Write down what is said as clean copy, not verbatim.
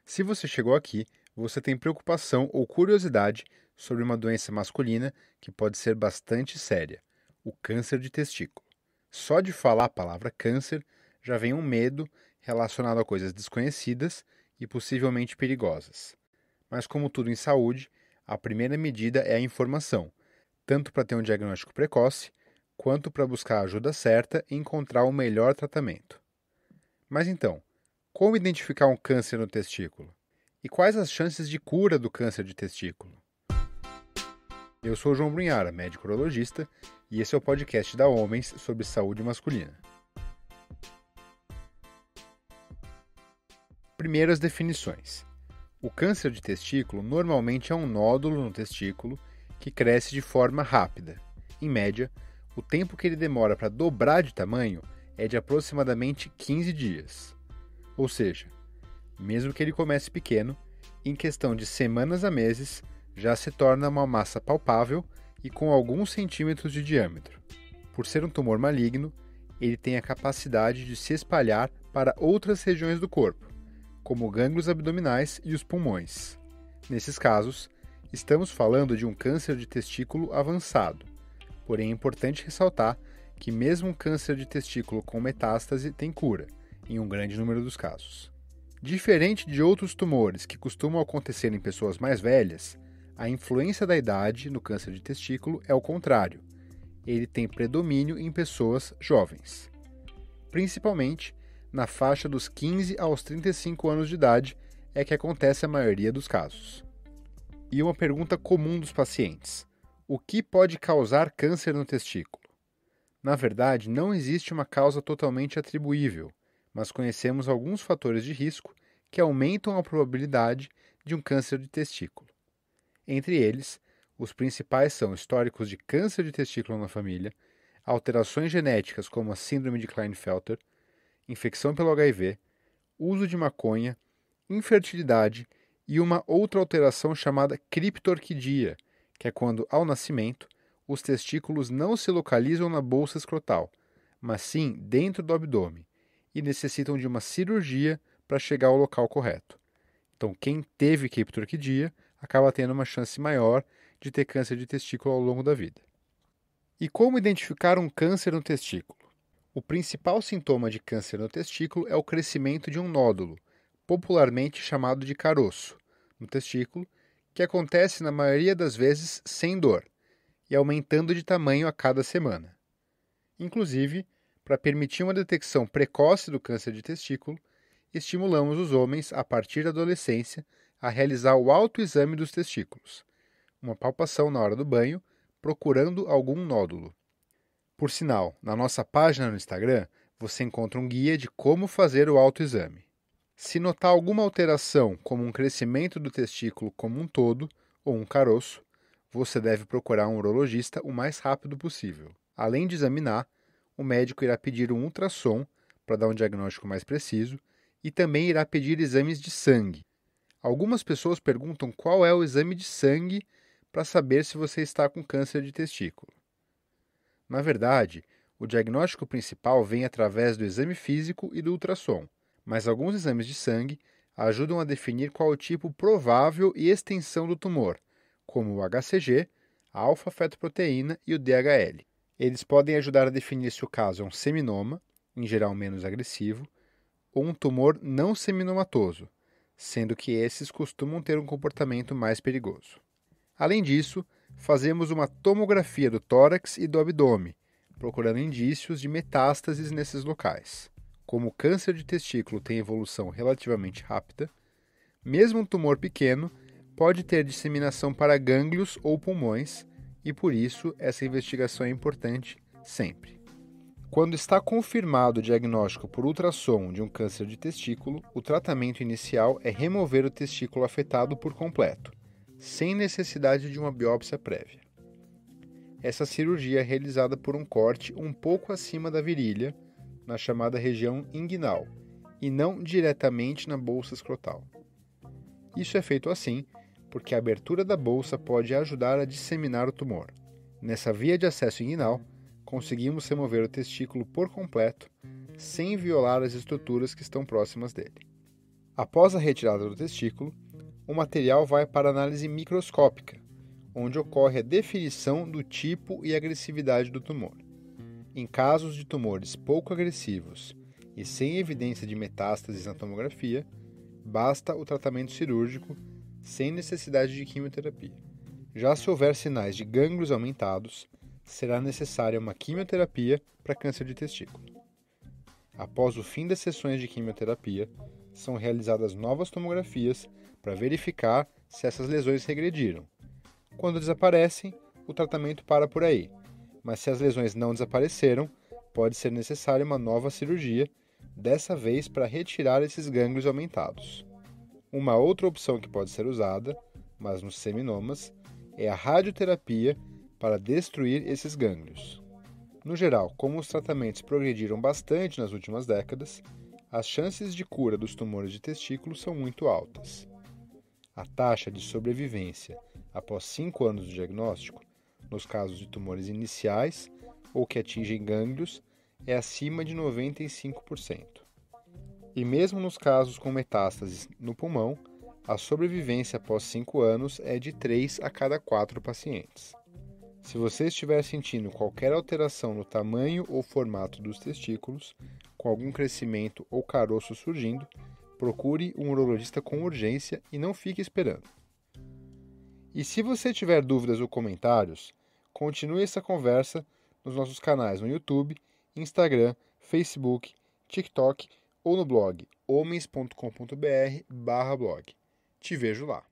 Se você chegou aqui, você tem preocupação ou curiosidade sobre uma doença masculina que pode ser bastante séria, o câncer de testículo. Só de falar a palavra câncer já vem um medo relacionado a coisas desconhecidas e possivelmente perigosas. Mas, como tudo em saúde, a primeira medida é a informação, tanto para ter um diagnóstico precoce, quanto para buscar a ajuda certa e encontrar o melhor tratamento. Mas então, como identificar um câncer no testículo? E quais as chances de cura do câncer de testículo? Eu sou o João Brunhara, médico urologista, e esse é o podcast da Homens sobre saúde masculina. Primeiras definições. O câncer de testículo normalmente é um nódulo no testículo que cresce de forma rápida. Em média, o tempo que ele demora para dobrar de tamanho é de aproximadamente 15 dias. Ou seja, mesmo que ele comece pequeno, em questão de semanas a meses, já se torna uma massa palpável e com alguns centímetros de diâmetro. Por ser um tumor maligno, ele tem a capacidade de se espalhar para outras regiões do corpo, como gânglios abdominais e os pulmões. Nesses casos, estamos falando de um câncer de testículo avançado, porém é importante ressaltar que mesmo um câncer de testículo com metástase tem cura, em um grande número dos casos. Diferente de outros tumores que costumam acontecer em pessoas mais velhas, a influência da idade no câncer de testículo é o contrário. Ele tem predomínio em pessoas jovens. Principalmente na faixa dos 15 aos 35 anos de idade é que acontece a maioria dos casos. E uma pergunta comum dos pacientes: o que pode causar câncer no testículo? Na verdade, não existe uma causa totalmente atribuível, mas conhecemos alguns fatores de risco que aumentam a probabilidade de um câncer de testículo. Entre eles, os principais são históricos de câncer de testículo na família, alterações genéticas como a síndrome de Klinefelter, infecção pelo HIV, uso de maconha, infertilidade e uma outra alteração chamada criptorquidia, que é quando, ao nascimento, os testículos não se localizam na bolsa escrotal, mas sim dentro do abdômen, e necessitam de uma cirurgia para chegar ao local correto. Então, quem teve criptorquidia acaba tendo uma chance maior de ter câncer de testículo ao longo da vida. E como identificar um câncer no testículo? O principal sintoma de câncer no testículo é o crescimento de um nódulo, popularmente chamado de caroço, no testículo, que acontece na maioria das vezes sem dor e aumentando de tamanho a cada semana. Inclusive, para permitir uma detecção precoce do câncer de testículo, estimulamos os homens, a partir da adolescência, a realizar o autoexame dos testículos, uma palpação na hora do banho, procurando algum nódulo. Por sinal, na nossa página no Instagram, você encontra um guia de como fazer o autoexame. Se notar alguma alteração, como um crescimento do testículo como um todo, ou um caroço, você deve procurar um urologista o mais rápido possível. Além de examinar, o médico irá pedir um ultrassom para dar um diagnóstico mais preciso e também irá pedir exames de sangue. Algumas pessoas perguntam qual é o exame de sangue para saber se você está com câncer de testículo. Na verdade, o diagnóstico principal vem através do exame físico e do ultrassom, mas alguns exames de sangue ajudam a definir qual o tipo provável e extensão do tumor, como o HCG, a alfa-fetoproteína e o DHL. Eles podem ajudar a definir se o caso é um seminoma, em geral menos agressivo, ou um tumor não seminomatoso, sendo que esses costumam ter um comportamento mais perigoso. Além disso, fazemos uma tomografia do tórax e do abdômen, procurando indícios de metástases nesses locais. Como o câncer de testículo tem evolução relativamente rápida, mesmo um tumor pequeno pode ter disseminação para gânglios ou pulmões, e por isso essa investigação é importante sempre. Quando está confirmado o diagnóstico por ultrassom de um câncer de testículo, o tratamento inicial é remover o testículo afetado por completo, sem necessidade de uma biópsia prévia. Essa cirurgia é realizada por um corte um pouco acima da virilha, na chamada região inguinal, e não diretamente na bolsa escrotal. Isso é feito assim porque a abertura da bolsa pode ajudar a disseminar o tumor. Nessa via de acesso inguinal, conseguimos remover o testículo por completo, sem violar as estruturas que estão próximas dele. Após a retirada do testículo, o material vai para análise microscópica, onde ocorre a definição do tipo e agressividade do tumor. Em casos de tumores pouco agressivos e sem evidência de metástases na tomografia, basta o tratamento cirúrgico sem necessidade de quimioterapia. Já se houver sinais de gânglios aumentados, será necessária uma quimioterapia para câncer de testículo. Após o fim das sessões de quimioterapia, são realizadas novas tomografias para verificar se essas lesões regrediram. Quando desaparecem, o tratamento para por aí, mas se as lesões não desapareceram, pode ser necessária uma nova cirurgia, dessa vez para retirar esses gânglios aumentados. Uma outra opção que pode ser usada, mas nos seminomas, é a radioterapia para destruir esses gânglios. No geral, como os tratamentos progrediram bastante nas últimas décadas, as chances de cura dos tumores de testículo são muito altas. A taxa de sobrevivência após 5 anos do diagnóstico, nos casos de tumores iniciais ou que atingem gânglios, é acima de 95%. E mesmo nos casos com metástases no pulmão, a sobrevivência após 5 anos é de 3 a cada 4 pacientes. Se você estiver sentindo qualquer alteração no tamanho ou formato dos testículos, com algum crescimento ou caroço surgindo, procure um urologista com urgência e não fique esperando. E se você tiver dúvidas ou comentários, continue essa conversa nos nossos canais no YouTube, Instagram, Facebook, TikTok ou no blog homens.com.br/blog. Te vejo lá.